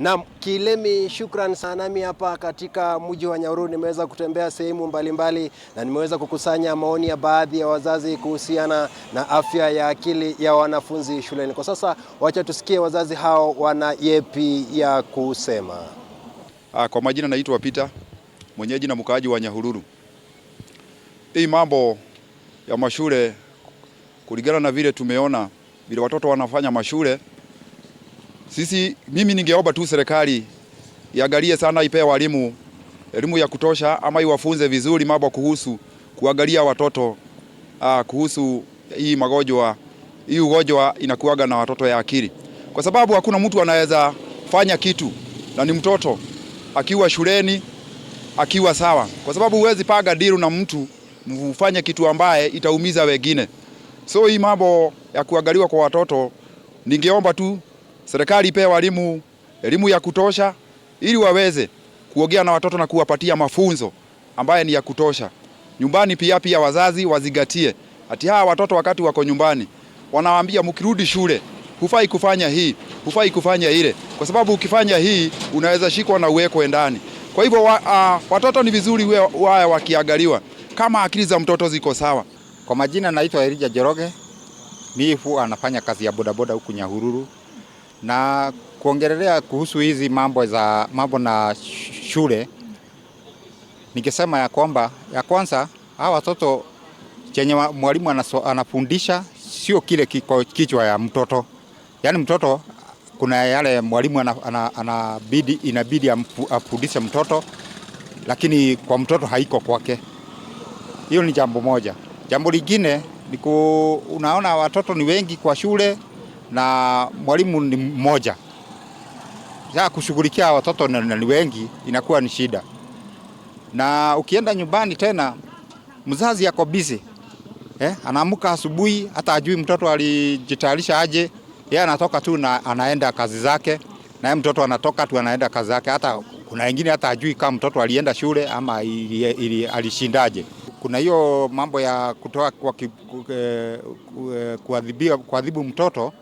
Naam, Kilemi, shukran sana. Nami hapa katika mji wa Nyahururu nimeweza kutembea sehemu mbalimbali na nimeweza kukusanya maoni ya baadhi ya wazazi kuhusiana na afya ya akili ya wanafunzi shuleni. Kwa sasa wacha tusikie wazazi hao wana yepi ya kusema. Kwa majina naitwa Peter, mwenyeji na mkaaji wa Nyahururu. Hii mambo ya mashule kulingana na vile tumeona vile watoto wanafanya mashule, mimi ningeomba tu serikali iangalie sana, ipe walimu elimu ya kutosha ama iwafunze vizuri mambo kuhusu kuangalia watoto kuhusu hii magonjwa. Hii ugonjwa inakuaga na watoto ya akili. Kwa sababu hakuna mtu anaweza fanya kitu na ni mtoto akiwa shuleni akiwa sawa. Kwa sababu huwezi paga diru na mtu mfanye kitu ambaye itaumiza wengine. So hii mambo ya kuangaliwa kwa watoto, ningeomba tu serikali ipe walimu elimu ya kutosha ili waweze kuongea na watoto na kuwapatia mafunzo ambaye ni ya kutosha. Nyumbani pia wazazi wazingatie. Ati hawa watoto wakati wako nyumbani wanawaambia mkirudi shule hufai kufanya hii, hufai kufanya ile. Kwa sababu ukifanya hii unaweza shikwa na uwekwe ndani. Kwa hivyo watoto ni vizuri wao wakiangaliwa kama akili za mtoto ziko sawa. Kwa majina naitwa Elijah Njoroge. Mimi anafanya kazi ya bodaboda huku Nyahururu. Na kuongelea kuhusu hizi mambo na shule, nikisema ya kwamba ya kwanza hawa watoto chenye mwalimu anafundisha sio kile kichwa ya mtoto. Yaani mtoto kuna yale mwalimu inabidi afundishe mtoto, lakini kwa mtoto haiko kwake. Hiyo ni jambo moja. Jambo lingine ni unaona watoto ni wengi kwa shule na mwalimu ni mmoja. Sasa kushughulikia watoto ni wengi inakuwa ni shida. Na ukienda nyumbani tena mzazi yako busy. Anaamka asubuhi hata ajui mtoto alijitayarisha aje. Yeye anatoka tu na anaenda kazi zake. Na yeye mtoto anatoka tu anaenda kazi zake. Hata kuna wengine hata ajui kama mtoto alienda shule ama alishindaje. Kuna hiyo mambo ya kutoa kuadhibu mtoto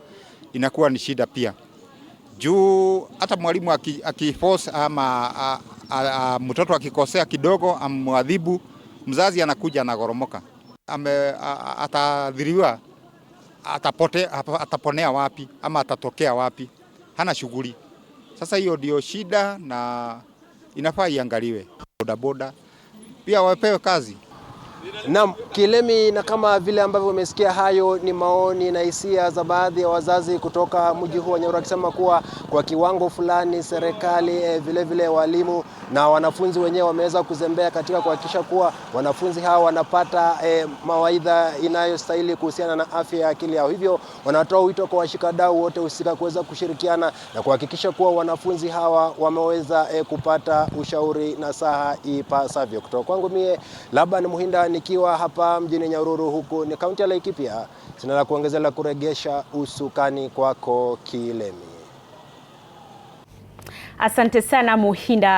inakuwa ni shida pia. Juu hata mwalimu akiforce ama mtoto akikosea kidogo amwadhibu, mzazi anakuja anagoromoka. Atadhiriwa, ataponea wapi ama atatokea wapi? Hana shughuli. Sasa hiyo ndio shida na inafaa iangaliwe. Bodaboda pia wapewe kazi. Naam, Kilemi, na kama vile ambavyo umesikia, hayo ni maoni na hisia za baadhi ya wazazi kutoka mji huu wa Nyahururu akisema kuwa kwa kiwango fulani serikali vile vile walimu na wanafunzi wenyewe wameweza kuzembea katika kuhakikisha kuwa wanafunzi hawa wanapata mawaidha inayostahili kuhusiana na afya ya akili yao. Hivyo wanatoa wito kwa washikadau wote husika kuweza kushirikiana na kuhakikisha kuwa wanafunzi hawa wameweza kupata ushauri na saha ipasavyo. Kutoka kwangu mie Laban Muhinda nikiwa hapa mjini Nyahururu, huku ni kaunti ya Laikipia. Sina la kuongezea la kuregesha usukani kwako Kilemi. Asante sana Muhinda.